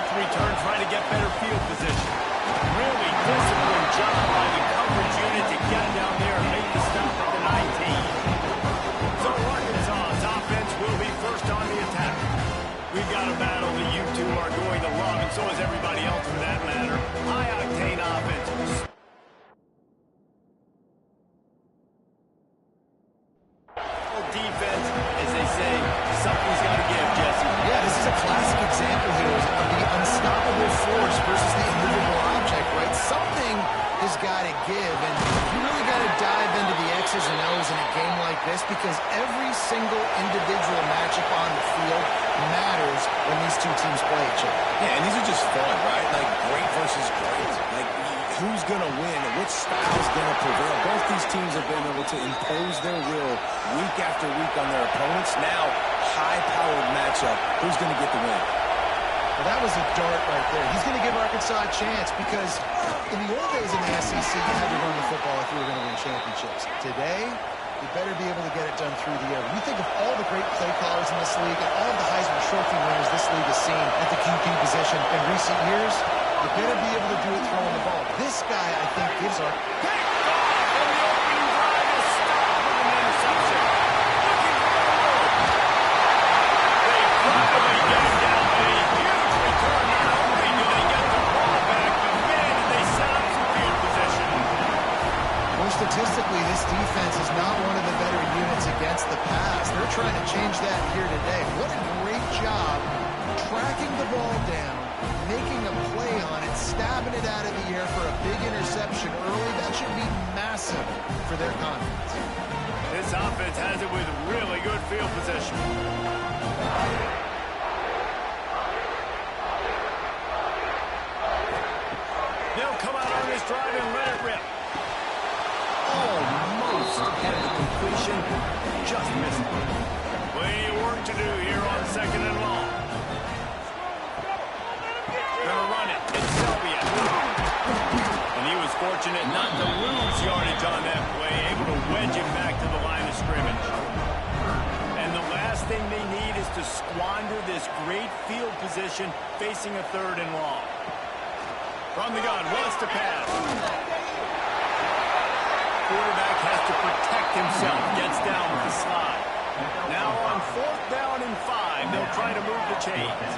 to return, trying to get better field position. Really disciplined job by the coverage unit to get him down there and make the stop at the 19. So Arkansas's offense will be first on the attack. We've got a battle that you two are going to love, and so is everybody else for that matter. High-octane offense. Defense, as they say, something's got to give, Jesse. Yeah, this is a classic example here of the unstoppable force versus the immovable object, right? Something has got to give, and you really got to dive into the X's and O's in a game like this because every single individual matchup on the field matters when these two teams play each other. Yeah, and these are just fun, right? Like great versus great. Like who's going to win and which style's going to prevail. Both these teams have been able to impose their will week after week on their opponents. Now, high-powered matchup. Who's going to get the win? Well, that was a dart right there. He's going to give Arkansas a chance because in the old days in the SEC, you had to run the football if you were going to win championships. Today, you better be able to get it done through the air. When you think of all the great play callers in this league and all of the Heisman Trophy winners this league has seen at the QB position in recent years, you better be able to do it throwing the ball. This guy, I think, gives our... Picked off, and the opening drive is stopped with an interception. Looking forward. They finally get him down with a huge return. Not only do they get the ball back, but man, did they set up some field position. Well, statistically, this defense is not one of the better units against the pass. They're trying to change that here today. What a great job tracking the ball down, making a play on it, stabbing it out of the air for a big interception early. That should be massive for their confidence. This offense has it with really good field position. They'll come out on this drive and let it rip. Almost had the completion, just missed it. Plenty of work to do here on second and long. Gonna run it. It's Sylvia. And he was fortunate not to lose yardage on that play, able to wedge it back to the line of scrimmage. And the last thing they need is to squander this great field position facing a third and long. From the gun, wants to pass. Quarterback has to protect himself, gets down with the slide. Now on 4th down and 5, they'll try to move the chains.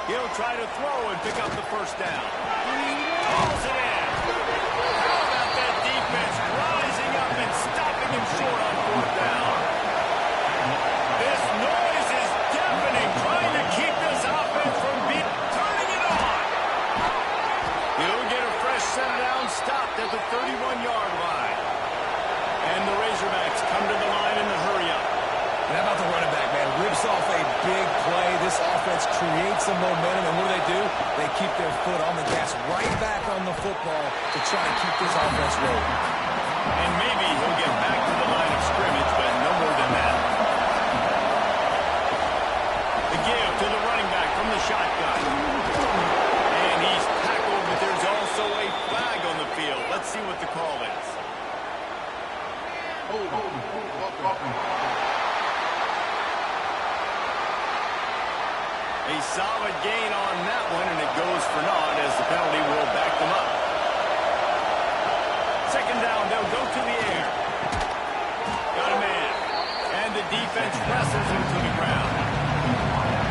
He'll try to throw and pick up the first down. Calls it in. How about that defense rising up and stopping him short on 4th down? This noise is deafening, trying to keep this offense from turning it on. He'll get a fresh set down, stopped at the 31-yard line. And the Razorbacks come to the line in the hurry up. And how about the running back, man? Rips off a big play. This offense creates some momentum, and what do? They keep their foot on the gas right back on the football to try to keep this offense rolling. And maybe he'll get back to the line of scrimmage, but no more than that. The give to the running back from the shotgun. And he's tackled, but there's also a flag on the field. Let's see what the call is. A solid gain on that one, and it goes for naught as the penalty will back them up. Second down, they'll go to the air. Got a man. And the defense wrestles him to the ground.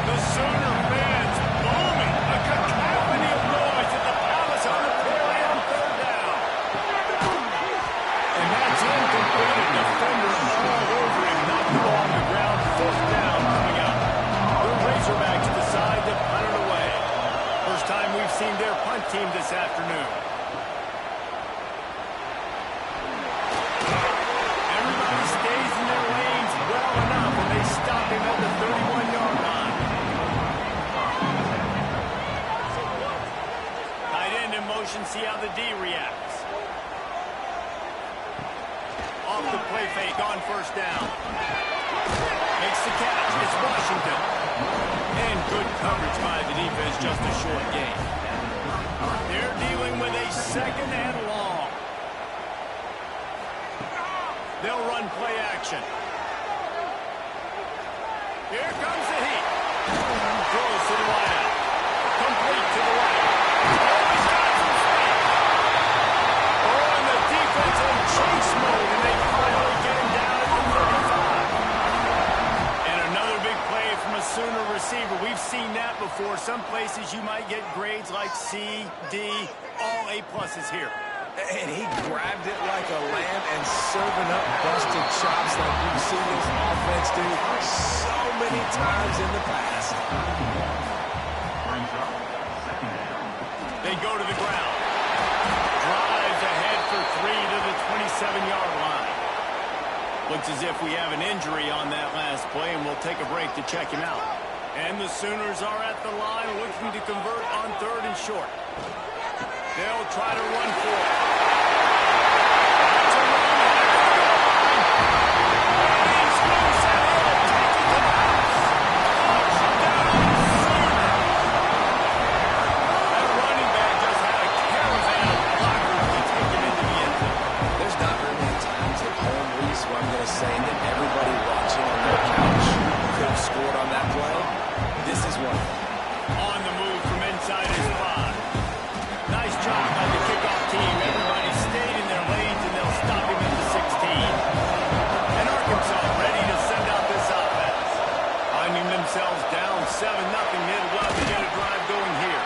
The Sooner fans booming. A cacophony of noise at the Palace on the prairie on 3rd down. And that's incomplete. A defender all over him. Knocked the ball on the ground. 4th down coming up. The Razorbacks decide to punt it away. First time we've seen their punt team this afternoon. Everybody stays in their lanes well enough, and they stop him at the 31-yard line. Tight end in motion, see how the D reacts. Off the play fake on 1st down. Makes the catch. It's Washington. And good coverage by the defense, just a short gain. They're dealing with a 2nd and long. They'll run play action. Here comes the heat. before, some places you might get grades like C, D, all A+ here. And he grabbed it like a lamb and serving up busted chops like we've seen this offense do so many times in the past. They go to the ground. Drives ahead for 3 to the 27-yard line. Looks as if we have an injury on that last play, and we'll take a break to check him out. And the Sooners are at the line looking to convert on 3rd and short. They'll try to run for it. That's a run. And he's loose ahead. Take it to the house. Touchdown, Sooners. That running back just had a caravan of blockers to take him into the end zone. There's not very many times at home, Reese, where I'm going to say that everybody watching on their couch could have scored on that play. This is one. On the move from inside his 5. Nice job by the kickoff team. Everybody stayed in their lanes, and they'll stop him at the 16. And Arkansas ready to send out this offense. Finding themselves down 7-0, they'd love to get a drive going here.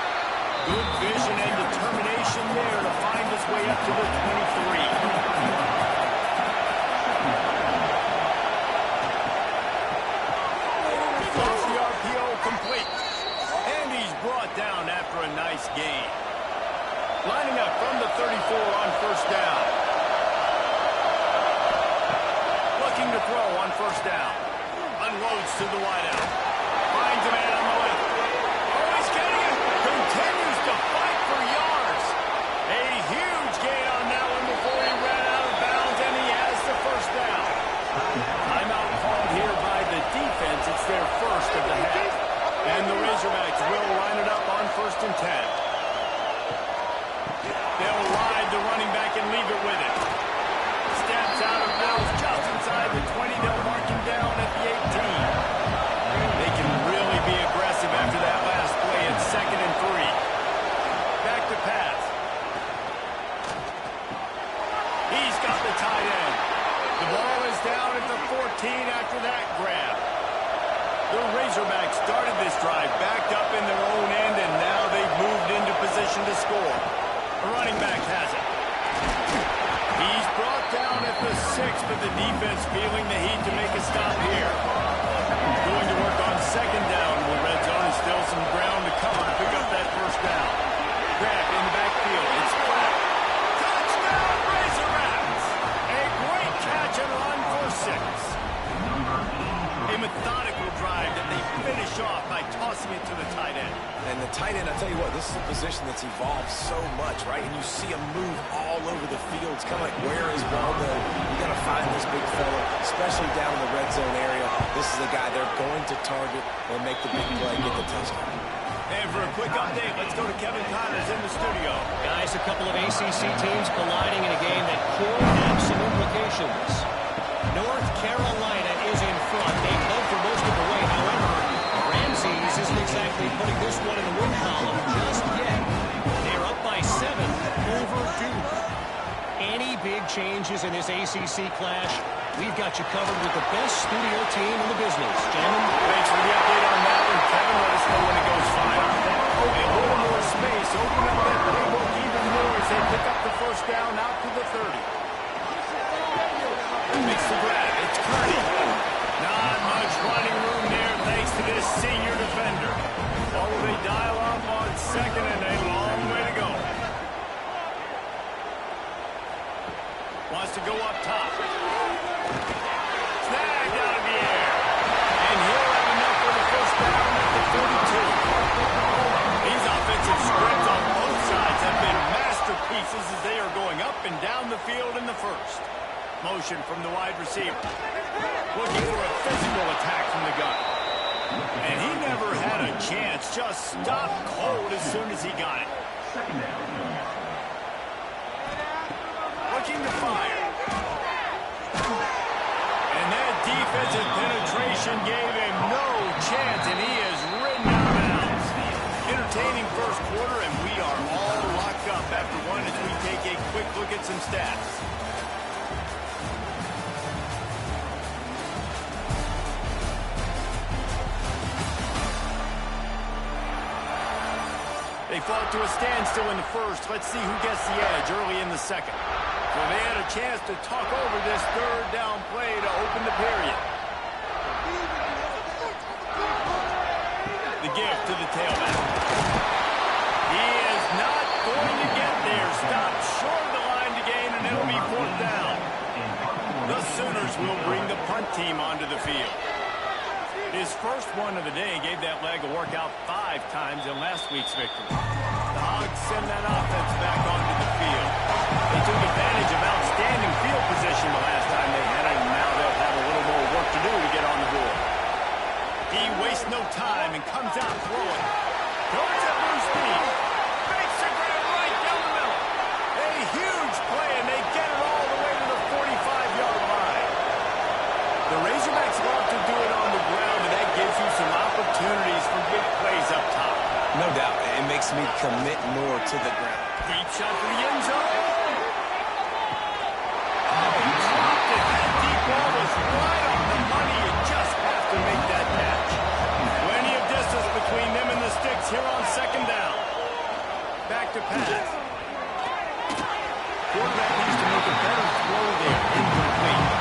Good vision and determination there to find his way up to the 23. Complete. And he's brought down after a nice gain. Lining up from the 34 on 1st down. Looking to throw on 1st down. Unloads to the wideout. Finds a man on the left. Oh, he's getting it. Continues to fight for yards. A huge gain on that one before he ran out of bounds, and he has the 1st down. Timeout called here by the defense. It's their first of the half. And the Razorbacks will line it up on 1st and 10. They'll ride the running back and leave it with it. Steps out of bounds just inside the 20. They'll mark him down at the 18. They can really be aggressive after that last play at 2nd and 3. Back to pass. He's got the tight end. The ball is down at the 14 after that grab. The Razorbacks started this drive backed up in their own end, and now they've moved into position to score. The running back has it. He's brought down at the 6, but the defense feeling the heat to make a stop here. Going to work on 2nd down. The red zone is still some ground to cover to pick up that 1st down. Grab in the backfield. It's flat. Touchdown, Razorbacks! A great catch and run for 6. A methodical drive that they finish off by tossing it to the tight end. And the tight end, I tell you what, this is a position that's evolved so much, right? And you see him move all over the field. It's kind of like, where is Waldo? You got to find this big fella, especially down in the red zone area. This is the guy they're going to target and make the big play, get the touchdown. And for a quick update, let's go to Kevin Connors in the studio. Guys, a couple of ACC teams colliding in a game that could have some implications. North Carolina is in front. They led for most of the way. However, Ramses isn't exactly putting this one in the win column just yet. They're up by 7 over Duke. Any big changes in this ACC clash, we've got you covered with the best studio team in the business. Gentlemen, Thanks for the update on that one, Kevin. Let us know when it goes fine. A little more space. Open up that playbook even more as they pick up the 1st down out to the 30. Makes the grab. It's Kearney. Not much running room there thanks to this senior defender. Oh, they dial up on 2nd and a long way to go. Wants to go up top. Snagged out of the air. And he'll have enough for the 1st down at the 42. These offensive scripts on both sides have been masterpieces as they are going up and down the field in the 1st. Motion from the wide receiver. Looking for a physical attack from the gun. And he never had a chance. Just stopped cold as soon as he got it. Looking to fire. And that defensive penetration gave him no chance, and he is ridden out of bounds. Entertaining 1st quarter, and we are all locked up after one as we take a quick look at some stats. They fought to a standstill in the first. Let's see who gets the edge early in the second. So they had a chance to talk over this third down play to open the period. The give to the tailback. He is not going to get there. Stopped short of the line to gain, and it'll be fourth down. The Sooners will bring the punt team onto the field. His first one of the day gave that leg a workout 5 times in last week's victory. The Hogs send that offense back onto the field. They took advantage of outstanding field position the last time they had it, and now they'll have a little more work to do to get on the board. He wastes no time and comes out throwing. Goes at low speed. Makes a grab right down the middle. A huge play, and they get it all the way to the 45-yard line. The Razorbacks love to do it on the ground, and that gives you some opportunities for big plays up top. No doubt. It makes me commit more to the ground. Deep shot to the end zone. Oh, he dropped it. That deep ball was right on the money. You just have to make that catch. Plenty of distance between them and the sticks here on second down. Back to pass. Quarterback needs to make a better throw there. Incomplete.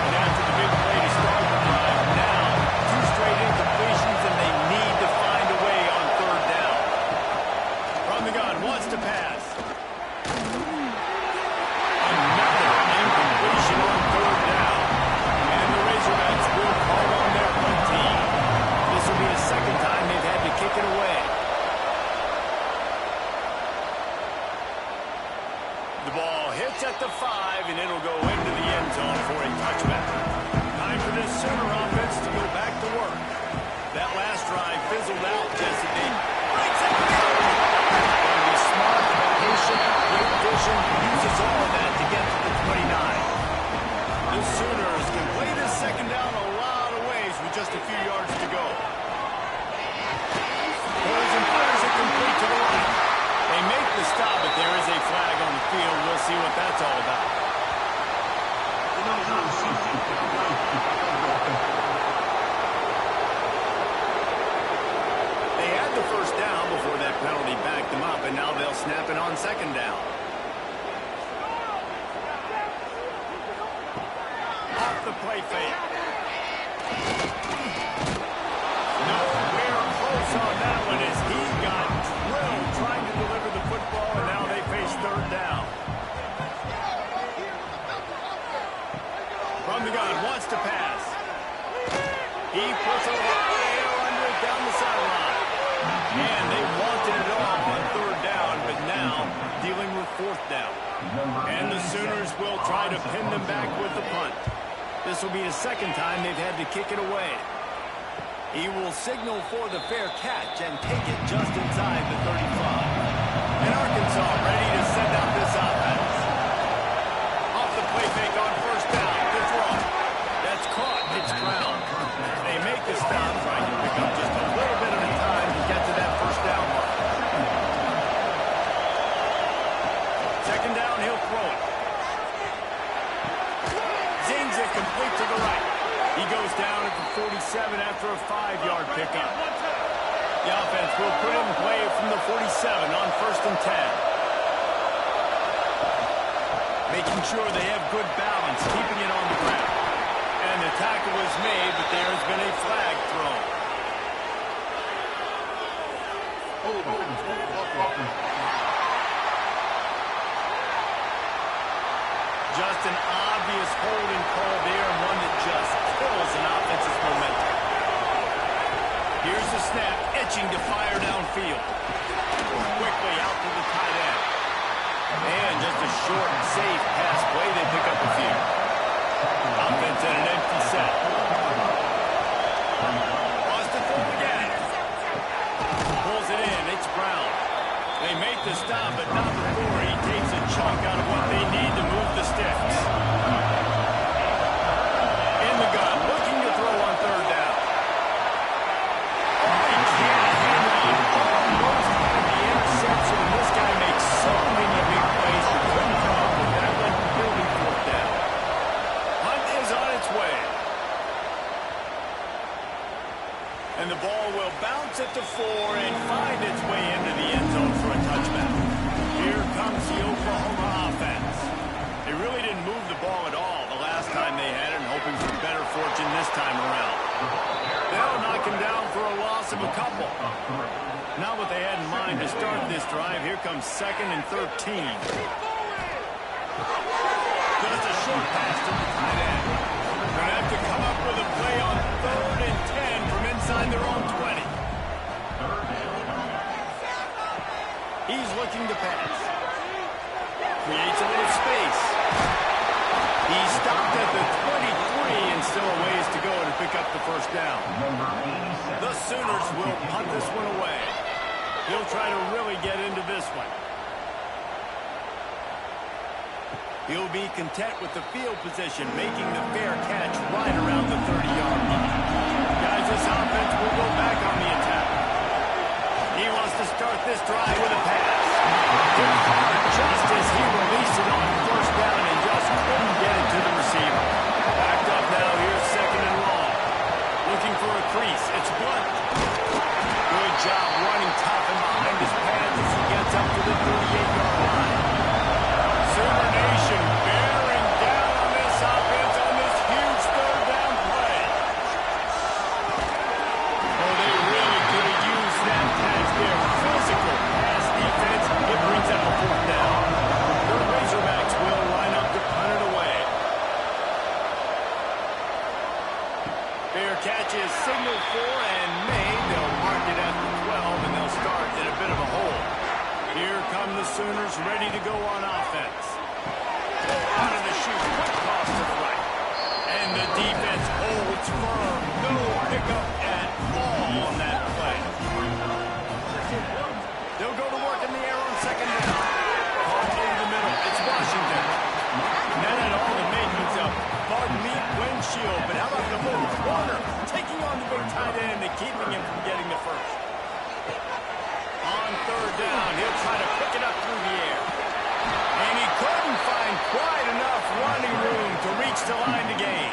And after the big play to start the drive, now 2 straight incompletions, and they need to find a way on third down. From the gun, wants to pass. Another incompletion on third down. And the Razorbacks will call on their punt team. This will be the second time they've had to kick it away. The ball hits at the 5, and it'll go into the end zone for a touchback. Time for this Sooner offense to go back to work. That last drive fizzled out, Jesse. They breaks it down. Gotta be smart, patient, great vision, uses all of that to get to the 29. The Sooners can play this second down a lot of ways with just a few yards to go. Pulls and fires it complete to the right. They make the stop, but there is a flag on the field. We'll see what that's all about. They had the first down before that penalty backed them up, and now they'll snap it on second down. Off the play fake. Nowhere close on that one as he got drilled trying to deliver the football, and now they face third down. From the gun, wants to pass. He puts a lot of air under it down the sideline. And they wanted it all on third down, but now dealing with fourth down. And the Sooners will try to pin them back with the punt. This will be the second time they've had to kick it away. He will signal for the fair catch and take it just inside the 35. And Arkansas ready to send out this offense. Off the play fake on first down. Good throw. That's caught. It's ground. They make the stop, trying to pick up just a little bit at a time to get to that first down mark. Second down, he'll throw it. Zings it complete to the right. He goes down at the 47 after a 5-yard pickup. The offense will put in play from the 47 on first and 10. Making sure they have good balance, keeping it on the ground. And the tackle was made, but there has been a flag thrown. Just an obvious holding call there, and one that just kills an offense's momentum. Here's the snap, itching to fire downfield. Quickly out to the tight end. And just a short and safe pass play, they pick up a few. Offense at an empty set. Wants to throw again. Pulls it in, it's Brown. They make the stop, but not before he takes a chunk out of what they need to move the sticks. In the gun, looking to throw on third down. Oh, he can't handle it. Almost had the interception, and this guy makes so many big plays. He couldn't come up with that one. He'll be fourth down. Hunt is on its way. And the ball will bounce at the 4 and find its way into the end zone for a touchback. Here comes the Oklahoma offense. They really didn't move the ball at all the last time they had it, and hoping for better fortune this time around. They'll knock him down for a loss of a couple. Not what they had in mind to start this drive. Here comes 2nd and 13. Just a short pass to the tight end. Going to have to come up with a play on 3rd and 10 from inside their own 20. He's looking to pass. Creates a little space. He stopped at the 23 and still a ways to go to pick up the first down. The Sooners will punt this one away. He'll try to really get into this one. He'll be content with the field position, making the fair catch right around the 30-yard line. Guys, this offense will go back on the attack. He wants to start this drive with a pass. Just as he released it on 1st down and just couldn't get it to the receiver. Backed up now, here's 2nd and long. Looking for a crease, it's Blunt. Good job running top and behind his pads as he gets up to the 38-yard line. Sooner Nation bearing down on this offense on this huge 3rd down play. Oh, they really could have used that pass there. Physical pass defense. It brings up a 4th down. The Razorbacks will line up to punt it away. Fair catch is signaled for and made. They'll mark it at the 12, and they'll start in a bit of a hole. Here come the Sooners ready to go on offense. Out of the chute, quick toss to the right. And the defense holds firm. No pickup at all on that play. They'll go to work in the air on 2nd down. Ball over the middle. It's Washington. Not at all the makings of windshield, but how about the move? Warner taking on the big tight end and keeping him from getting the first. On 3rd down, he'll try to pick it up through the air. And he couldn't find quite enough running room to reach the line to gain.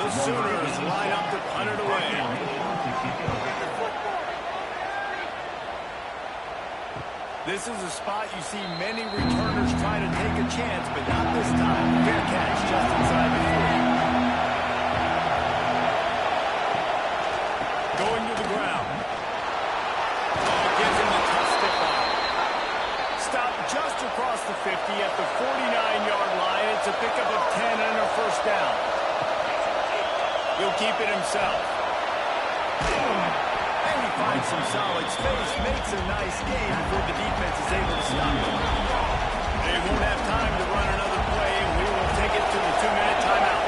The Sooners line up to punt it away. This is a spot you see many returners try to take a chance, but not this time. Fair catch just inside the 40. Going to the ground. Gives him the tough stick on. Stopped just across the 50 at the 49-yard line. It's a pickup of 10 and a first down. He'll keep it himself. And he finds some solid space, makes a nice gain before the defense is able to stop him. They won't have time to run another play, and we will take it to the 2-minute timeout.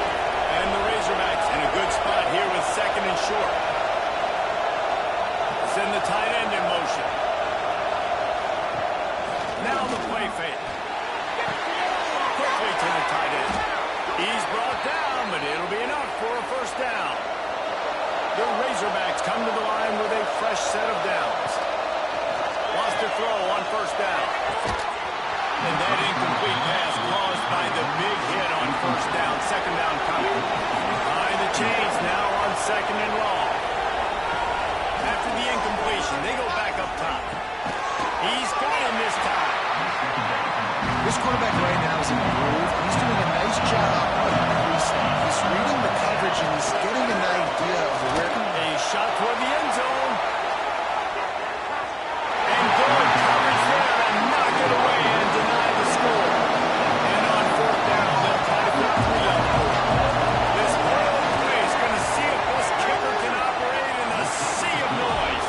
And the Razorbacks in a good spot here with 2nd and short. Send the tight end in motion. Now the play fake. Quickly to the tight end. He's brought down, but it'll be enough for a first down. The Razorbacks come to the line with a fresh set of downs. Lost a throw on 1st down. And that incomplete pass caused by the big hit on 1st down. 2nd down coming. Behind the chains now on 2nd and long. After the incompletion, they go back up top. He's got him this time. This quarterback right now is in a groove. He's doing a nice job of increasing. He's reading the coverage and he's getting an idea of where. A shot toward the end zone. And good coverage there and knock it away and deny the score. And on 4th down, they'll try to put 3 up. This whole play is going to see if this kicker can operate in a sea of noise.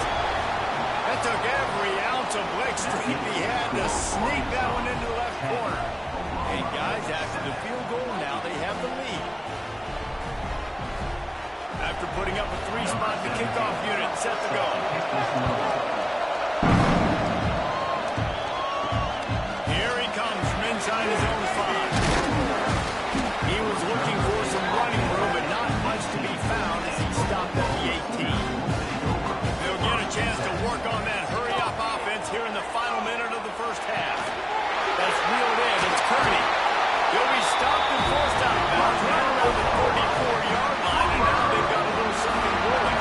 That took every ounce of leg strength he had to sneak that one into the left corner. Hey, guys, after the field goal, now they have the lead. After putting up a 3-spot, the kickoff unit set to go. Here he comes from inside his own 5. He was looking for some running room, but not much to be found as he stopped at the 18. They'll get a chance to work on that hurry-up offense here in the final minute of the first half. That's reeled in. It's Kearney. He'll be stopped and forced out of bounds right around the 34-yard line, and now they've got a little something rolling.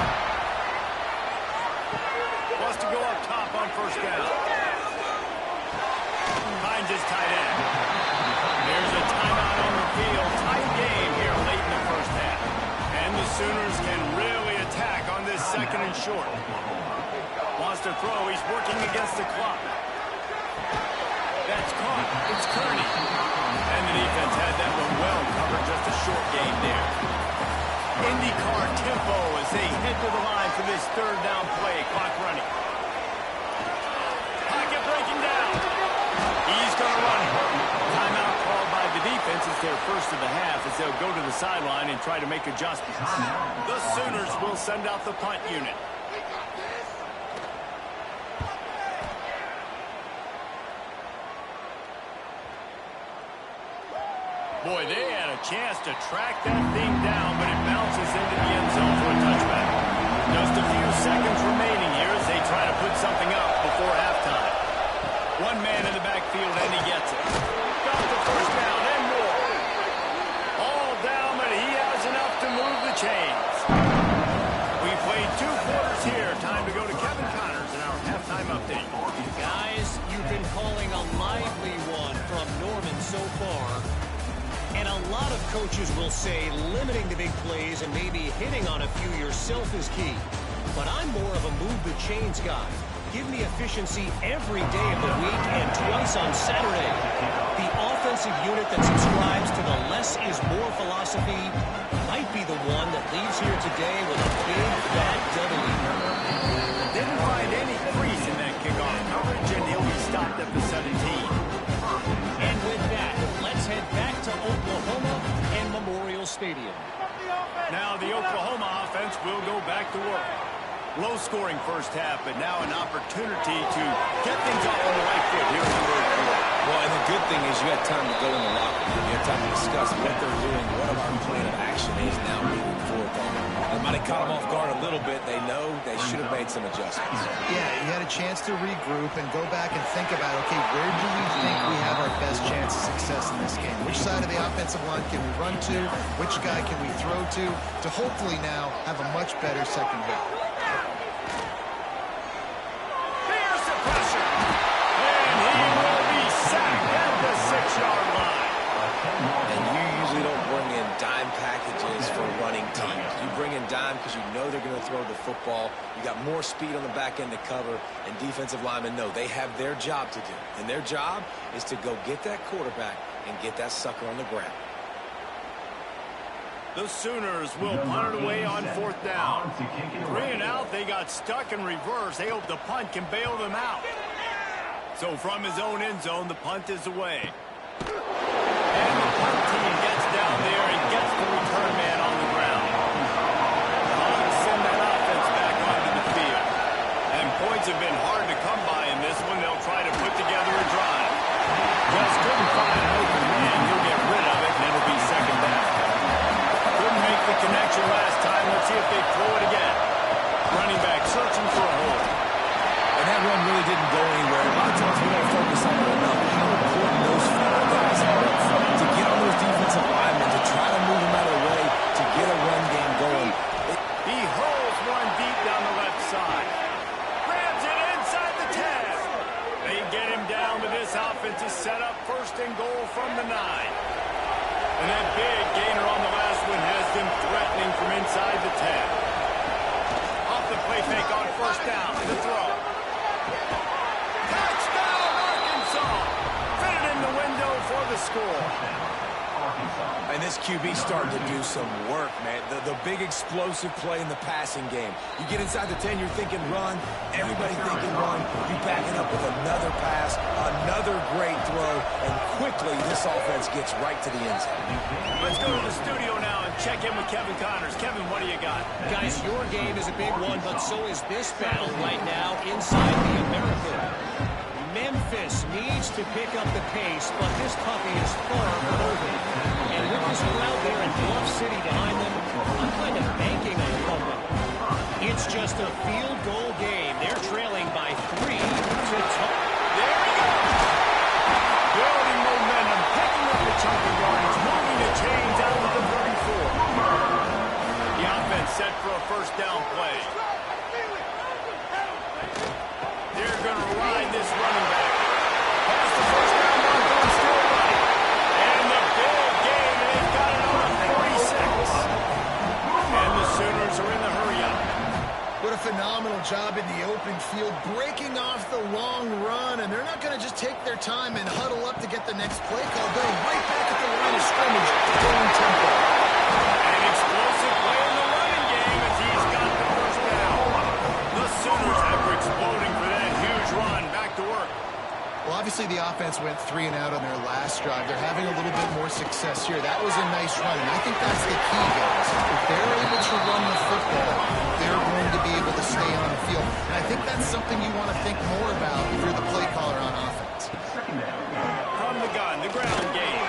second and short. Wants to throw. He's working against the clock. That's caught. It's Kearney. And the defense had that one well covered. Just a short game there. IndyCar tempo as they head to the line for this third down play. Clock running. Pocket breaking down. He's going to run it. Timeout called by the defense. It's their first of the half as they'll go to the sideline and try to make adjustments. The Sooners will send out the punt unit. Boy, they had a chance to track that thing down, but it bounces into the end zone for a touchback. Just a few seconds remaining here as they try to put something up before halftime. One man in the backfield, and he gets it. Got the first down and more. All down, but he has enough to move the chains. We played 2 quarters here. Time to go to Kevin Connors in our halftime update. Guys, you've been calling a lively one from Norman so far. And a lot of coaches will say limiting the big plays and maybe hitting on a few yourself is key. But I'm more of a move the chains guy. Give me efficiency every day of the week and twice on Saturday. The offensive unit that subscribes to the less is more philosophy might be the one that leaves here today with a big, fat W. Didn't find any crease in that kickoff coverage, and he'll be stopped at the 17. And with that, let's head back to Oklahoma and Memorial Stadium. Now the Oklahoma offense will go back to work. Low-scoring first half, but now an opportunity to get things off on the right foot here in the third quarter. Well, and the good thing is you had time to go in the locker room. You had time to discuss what they're doing, what our plan of action is now moving forward. They might have caught them off guard a little bit. They know they should have made some adjustments. Yeah, you had a chance to regroup and go back and think about, okay, where do we think we have our best chance of success in this game? Which side of the offensive line can we run to? Which guy can we throw to hopefully now have a much better second half? There's the pressure. And he will be sacked at the 6-yard line. And you usually don't bring in dime packages for running teams. You bring in dime because you know they're going to throw the football. You got more speed on the back end to cover, and defensive linemen know they have their job to do. And their job is to go get that quarterback and get that sucker on the ground. The Sooners will punt it away on 4th down. 3 and out, they got stuck in reverse. They hope the punt can bail them out. So from his own end zone, the punt is away. And the punt team gets down there and gets the return man on the ground. Hogs send that offense back onto the field. And points have been hard to come by in this one. They'll try to put together a drive. Just couldn't find an open man. He'll get rid of it, and it'll be second down. Couldn't make the connection last time. Let's see if they throw it again. Running back searching for a hole. And that run really didn't go anywhere. A lot of times we don't focus on it enough. How important those 4 guys are up front to get on those defensive linemen, to try to move them out of the way, to get a run game going. He hurls one deep down the left side. Grabs it inside the 10. They get him down, but this offense is set up 1st and goal from the 9. And that big gainer on the last one has them threatening from inside the 10. Off the play fake on 1st down. The throw. Touchdown, Arkansas! Fitted in the window for the score. And this QB starting to do some work, man. The big explosive play in the passing game. You get inside the 10, you're thinking run. Everybody thinking run. You back it up with another pass, another great throw, and quickly this offense gets right to the end zone. Let's go to the studio now and check in with Kevin Connors. Kevin, what do you got? Guys, your game is a big one, but so is this battle right now inside the American. Memphis needs to pick up the pace, but this puppy is far from over. And with this crowd there in Bluff City behind them, I'm kind of banking on comeback. It's just a field goal game. They're trailing by 3 to There he goes. Building momentum, picking up the chunk of yards, moving the chains out of the 34. The offense set for a 1st down play. They're going to ride this running back. Pass the 1st down mark on still running. And the big game, and they've got it on a 46. And the Sooners are in the hurry-up. What a a phenomenal job in the open field, breaking off the long run, and they're not going to just take their time and huddle up to get the next play call. Going right back at the line of scrimmage, going tempo. An explosive play in the running game as he's got the first down. The Sooners, after exploding for that huge run, back to work. Well, obviously the offense went 3 and out on their last drive. They're having a little bit more success here. That was a nice run, and I think that's the key, guys. If they're able to run the football, they're going to be able to stay on the field. And I think that's something you want to think more about if you're the play caller on offense. From the gun, the ground game.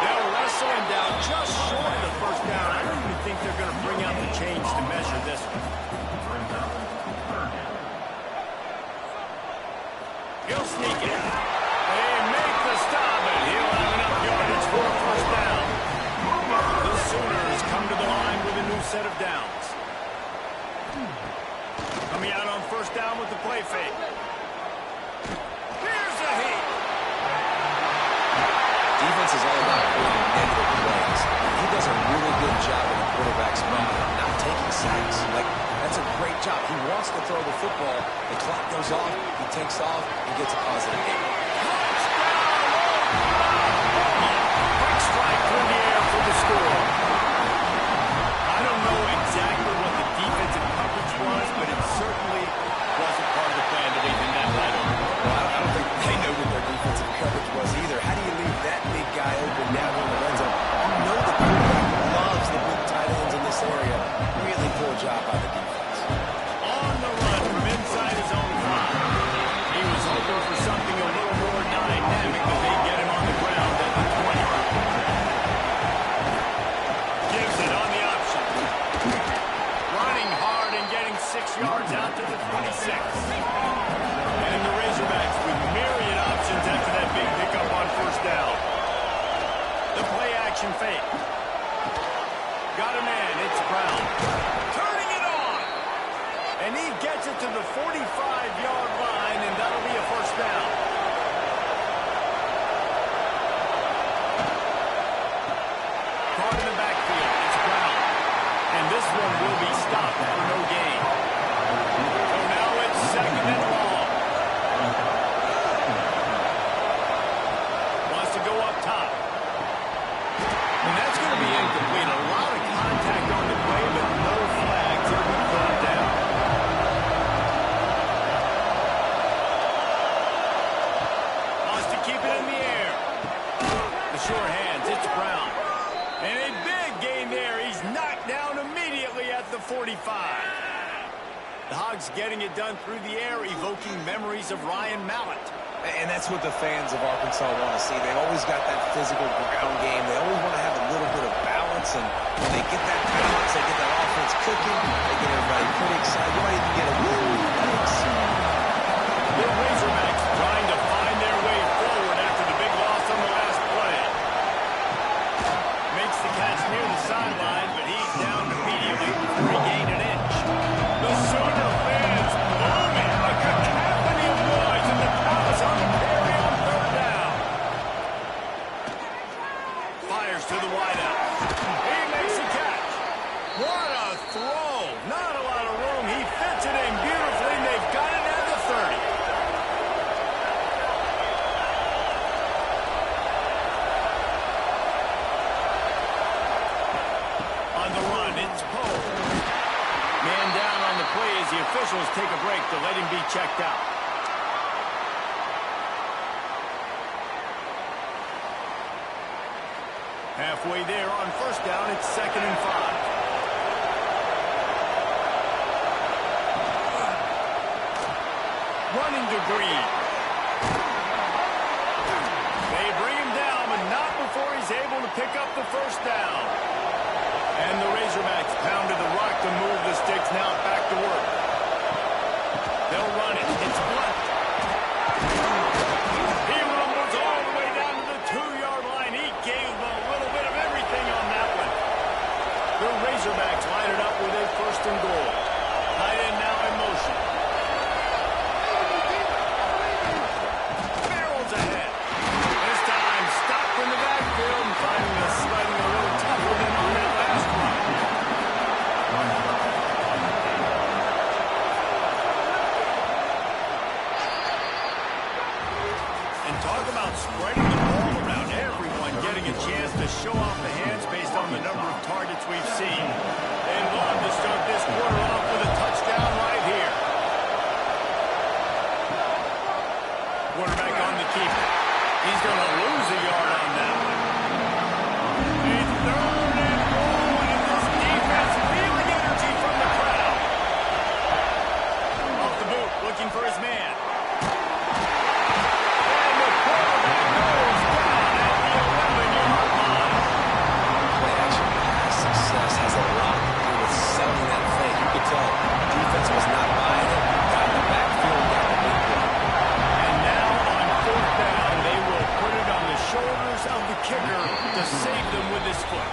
They'll wrestle him down just short of the first down. I don't even think they're going to bring out the chains to measure this one. He'll sneak it. They make the stop, and he'll have enough yardage for a first down. The Sooners come to the line with a new set of downs. Coming out on first down with the play fake. Here's a heat. Defense is all about creating negative plays. He does a really good job in the quarterback's spot, not taking sacks. That's a great job. He wants to throw the football. The clock goes off. He takes off and gets a positive gain. Quick strike through the air for the score. I don't know exactly what the defensive coverage was, but it certainly wasn't part of the plan to leave him that wide open. Well, I don't think they know what their defensive coverage was either. How do you leave that big guy open down in the red zone? You know the quarterback loves the big tight ends in this area. Really poor job by the defense. On the run from inside his own 5. He was hoping for something a little more dynamic, but they get him on the ground at the 20. Gives it on the option. Running hard and getting 6 yards out to the 26. And the Razorbacks with myriad options after that big pickup on first down. The play action fake. Got a man, it's Brown. Turning it on. And he gets it to the 45-yard line, and that'll be a first down. Caught in the backfield, it's Brown. And this one will be stopped for no gain. So now it's second and long. Wants to go up top. And that's going to be incomplete. A lot of contact on the play, but no flags. It'll be brought down. Wants to keep it in the air. The sure hands, it's Brown. And a big gain there. He's knocked down immediately at the 45. The Hogs getting it done through the air, evoking memories of Ryan Mallett. And that's what the fans of Arkansas want to see. They've always got that physical ground game. They always want to have a little bit of balance. And when they get that balance, they get that offense cooking, they get everybody pretty excited. You might even get a woo. The Razorbacks trying to find their way forward after the big loss on the last play. Makes the catch near the sideline, but he's down immediately before he gained an inch. The Sooner fans booming, a cacophony of noise in the palace on the carry on third down. Fires to the wideout. He makes a catch. What a throw. Not a lot of room. He fits it in beautifully, and they've got it at the 30. On the run, it's Poe. Man down on the play as the officials take a break to let him be checked out. Halfway there on first down, it's 2nd and 5. Running to Green. They bring him down, but not before he's able to pick up the first down. And the Razorbacks pounded the rock to move the sticks, now back to work. They'll run it. It's Blunt. He rumbles all the way down to the 2-yard line. He gave a little bit of everything on that one. The Razorbacks line it up with a 1st and goal. Tight end now in motion. Barrels ahead. This time stopped in the backfield and finding the sliding a little tougher than on that last run. spreading the ball around. Everyone getting a chance to show off the hands based on the number of targets we've seen. They'd love to start this quarter off with a touchdown right here. Quarterback on the keeper. He's going to lose a yard on that one. A third and goal, and this defense feeling energy from the crowd. Off the boot, looking for his man. And the quarterback goes down at the 11-yard line. Play action success has a lot to do with selling that thing. You could tell defense was not buying it. Got in the backfield, got the big play. And now on fourth down, they will put it on the shoulders of the kicker to save them with his foot.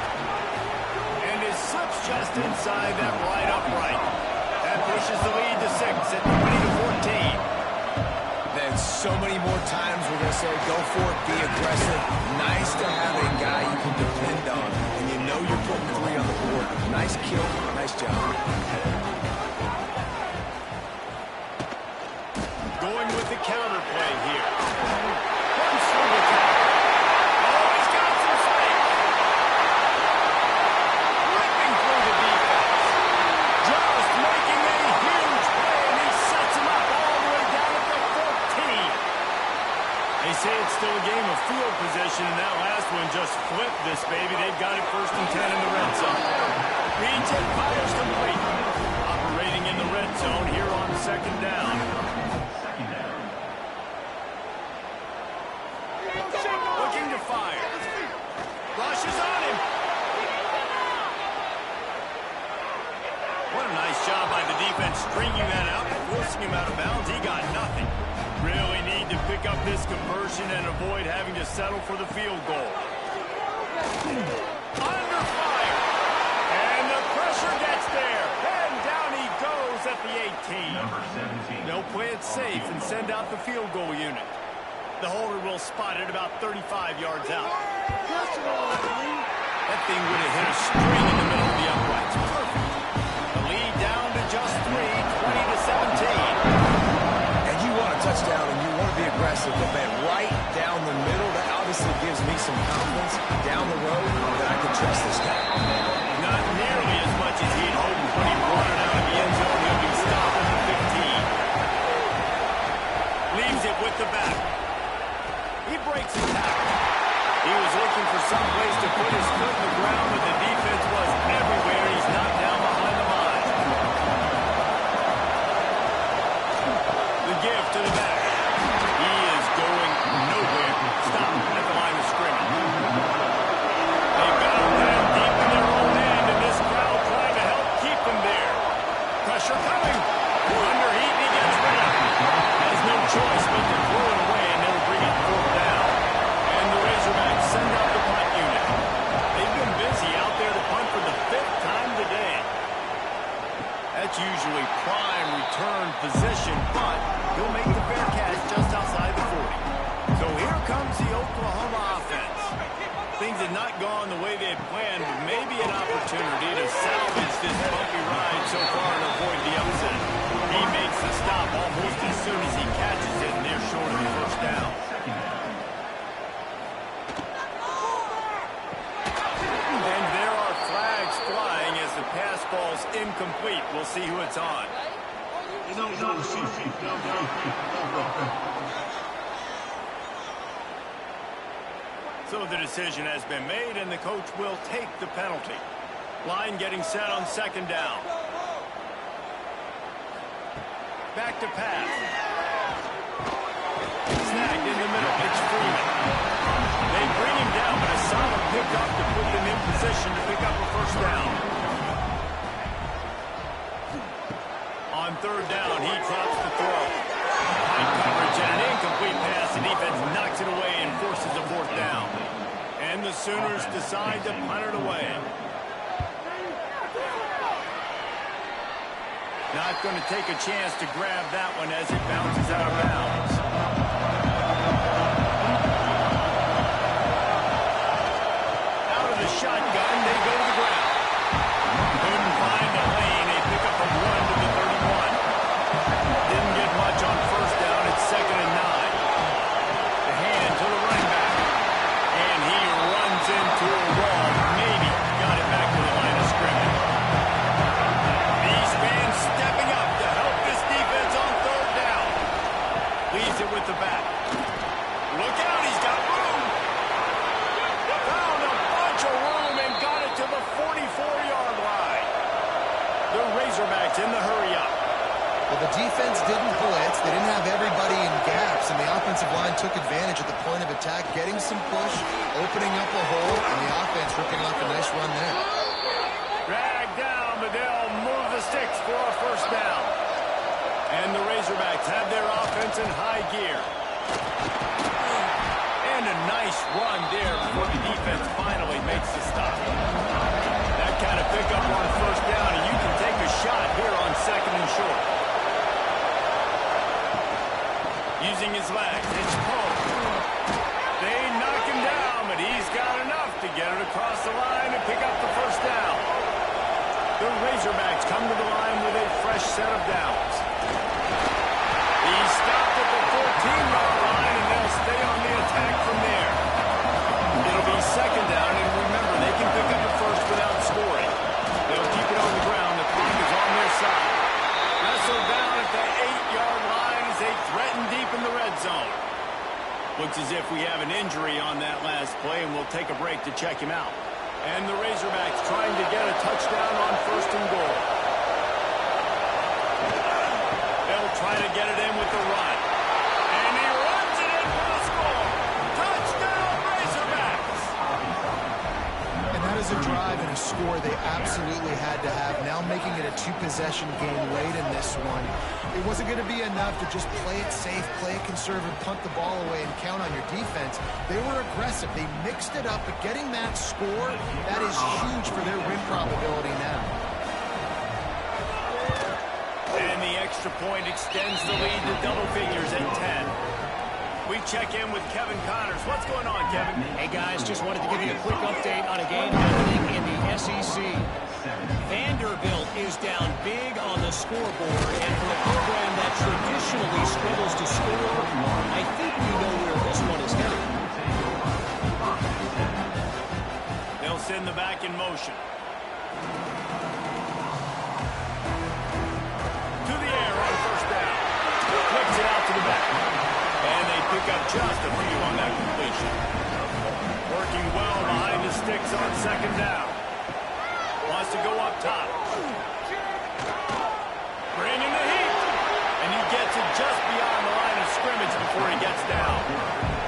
And it slips just inside that right upright. That pushes the lead to 6 at 20-14. Then so many more times we're going to say, go for it, be aggressive. Nice to have a guy you can depend on, and you know you're putting 3 on the board. Nice kill, nice job. Going with the counter play here. Runs through the tackle. Oh, he's got some space. Ripping through the defense. Just making a huge play, and he sets him up all the way down at the 14. They say it's still a game of field position, and that last one just flipped this baby. They've got it 1st and 10 in the red zone. Reads it, fires complete. Operating in the red zone here on 2nd down. Looking to fire. Rushes on him. What a nice job by the defense stringing that out and forcing him out of bounds. He got nothing. Really need to pick up this conversion and avoid having to settle for the field goal. Under fire. And the pressure gets there. And down he goes at the 18. They'll play it safe and send out the field goal unit. The holder will spot it about 35 yards out. That thing would have hit a string in the middle of the uprights. Perfect. The lead down to just 3, 20-17. And you want a touchdown and you want to be aggressive, but man, right down the middle, that obviously gives me some confidence down the road that I can trust this guy. Not nearly as much as he'd hoped when he brought it out of the end zone. He'll be stopped at the 15. Leaves it with the back. He breaks his tackle. He was looking for some place to put his foot in the ground, but the defense was everywhere. He's knocked down behind the line. The give to the back. He is going nowhere. Stop at the line of scrimmage. They battle down deep in their own end, and this crowd trying to help keep them there. Pressure coming. Under heat, he gets rid of it. Has no choice but to throw it away, and they'll bring it 4th down. And the Razorbacks send out the punt unit. They've been busy out there to punt for the 5th time today. That's usually prime return position, but he'll make the fair catch just outside the 40. So here comes the Oklahoma offense. Things had not gone the way they had planned, but maybe an opportunity to salvage this bumpy ride so far and avoid the upset. He makes the stop almost as soon as he catches it, and they're short of the 1st down. And there are flags flying as the pass ball's incomplete. We'll see who it's on. So the decision has been made, and the coach will take the penalty. Line getting set on 2nd down. Back to pass. Snagged in the middle. It's Freeman. They bring him down, but a solid pickup to put them in position to pick up a 1st down. On 3rd down, he drops the throw. High coverage and an incomplete pass. The defense knocks it away and forces a 4th down. And the Sooners decide to punt it away. Not going to take a chance to grab that one as it bounces out of bounds. Out of the shotgun, they go to the ground. Couldn't find the lane. They pick up a run to the 31. Didn't get much on 1st down. It's 2nd and 9. The hand to the right with the back. Look out, he's got room. Found a bunch of room and got it to the 44-yard line. The Razorbacks in the hurry-up. Well, the defense didn't blitz. They didn't have everybody in gaps, and the offensive line took advantage at the point of attack, getting some push, opening up a hole, and the offense ripping off a nice run there. Dragged down, but they'll move the sticks for a first down. And the Razorbacks have their offense in high gear. And a nice run there before the defense finally makes the stop. That kind of pickup on first down, and you can take a shot here on second and short. Using his legs, it's Poe. They knock him down, but he's got enough to get it across the line and pick up the first down. The Razorbacks come to the line with a fresh set of downs. He stopped at the 14-yard line, and they'll stay on the attack from there. It'll be second down, and remember, they can pick up the first without scoring. They'll keep it on the ground. The clock is on their side. Wrestled down at the 8-yard line as they threaten deep in the red zone. Looks as if we have an injury on that last play, and we'll take a break to check him out. And the Razorbacks trying to get a touchdown on first and goal. They'll try to get it in with the run. And he runs it in for the score. Touchdown, Razorbacks! And that is a drive and a score they absolutely had to have. Now making it a two-possession game late in this one. It wasn't going to be enough to just play it safe, play it conservative, punt the ball away, and count on your defense. They were aggressive. They mixed it up, but getting that score, that is huge for their win probability now. And the extra point extends the lead to double figures at 10. We check in with Kevin Connors. What's going on, Kevin? Hey, guys, just wanted to give you a quick update on a game happening in the SEC. Vanderbilt is down big on the scoreboard, and for a program that traditionally struggles to score, I think we know where this one is headed. They'll send the back in motion. To the air on first down. Flicks it out to the back. And they pick up just a few on that completion. Working well behind the sticks on second down. Wants to go up top. Bringing the heat. And he gets it just beyond the line of scrimmage before he gets down.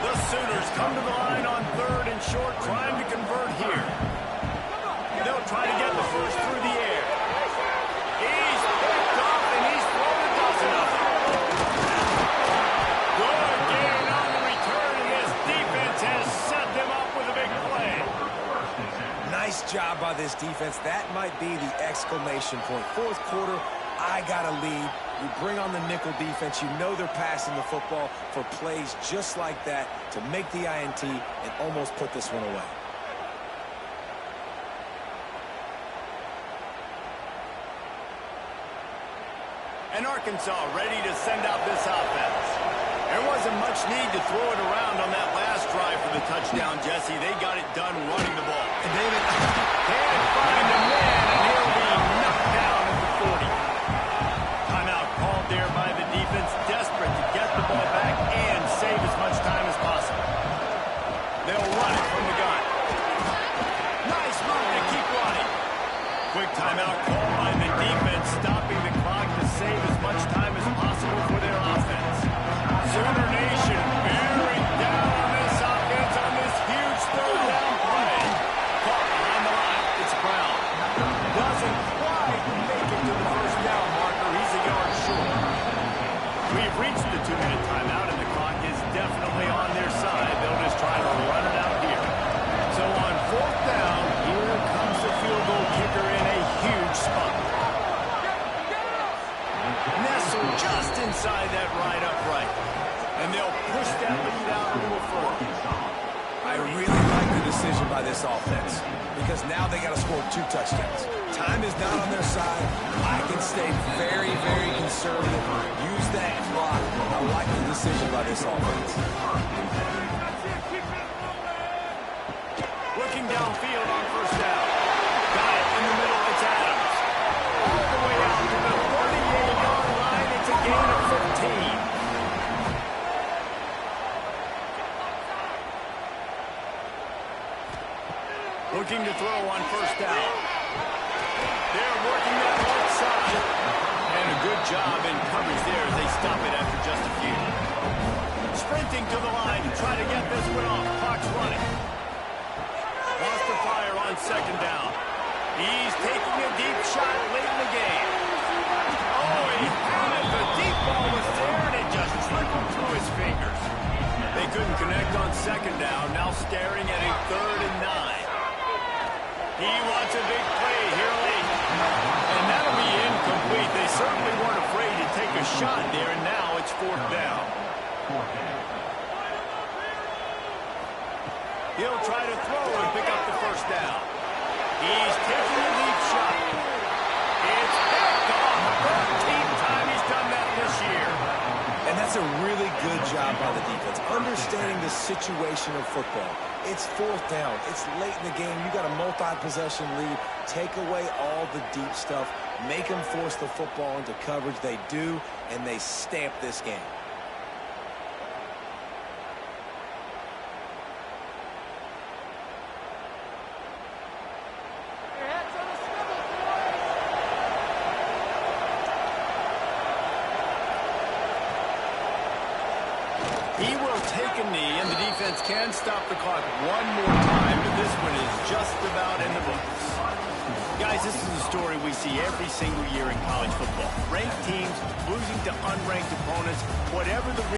The Sooners come to the line on third and short, trying to convert here. They'll try to get the first through the air. He's picked off and he's thrown a dozen of them. Good gain on the return, and this defense has set them up with a big play. Nice job by this defense. That might be the exclamation point. Fourth quarter, I got a lead. You bring on the nickel defense. You know they're passing the football for plays just like that to make the INT and almost put this one away. And Arkansas ready to send out this offense. There wasn't much need to throw it around on that last drive for the touchdown, Jesse. They got it done running the ball. And David can't find a man, and he'll be knocked down at the 40. Timeout called there by the defense, desperate to get the ball back and save as much time as possible. They'll run it from the gun. Nice move to keep running. Quick timeout called by the defense, stopping the clock to save as much time as possible for their offense. Sooner Nation bearing down on this offense on this huge third down play. Caught behind the line. It's Brown. Doesn't quite make it to the first down marker. He's a yard short. We've reached the 2-minute timeout, and the clock is definitely on their side. They'll just try to run it out here. So on fourth down, here comes the field goal kicker in a huge spot. Nestled just inside that right upright. And they'll push that lead out a little further. I really like the decision by this offense because now they got to score 2 touchdowns. Time is not on their side. I can stay very, very conservative. Use that clock. I like the decision by this offense. Looking downfield on first down. Got it in the middle. It's Adams. All the way out to the 38-yard line. It's a gain of 15. throw on first down. They're working that left side. And a good job in coverage there as they stop it after just a few. Sprinting to the line to try to get this one off. Clock's running. Lost the fire on second down. He's taking a deep shot late in the game. Oh, he had it. The deep ball was there, and it just trickled through his fingers. They couldn't connect on second down. Now staring at a 3rd and 9. He wants a big play here late. And that'll be incomplete. They certainly weren't afraid to take a shot there, and now it's 4th down. He'll try to throw and pick up the first down. He's taking a deep shot. It's picked off. 13th time he's done that this year. And that's a really good job by the defense, understanding the situation of football. It's 4th down. It's late in the game. You got a multi-possession lead. Take away all the deep stuff. Make them force the football into coverage. They do, and they stamp this game. He will take a knee, and the defense can stop the clock one more time, but this one is just about in the books. Guys, this is a story we see every single year in college football. Ranked teams losing to unranked opponents, whatever the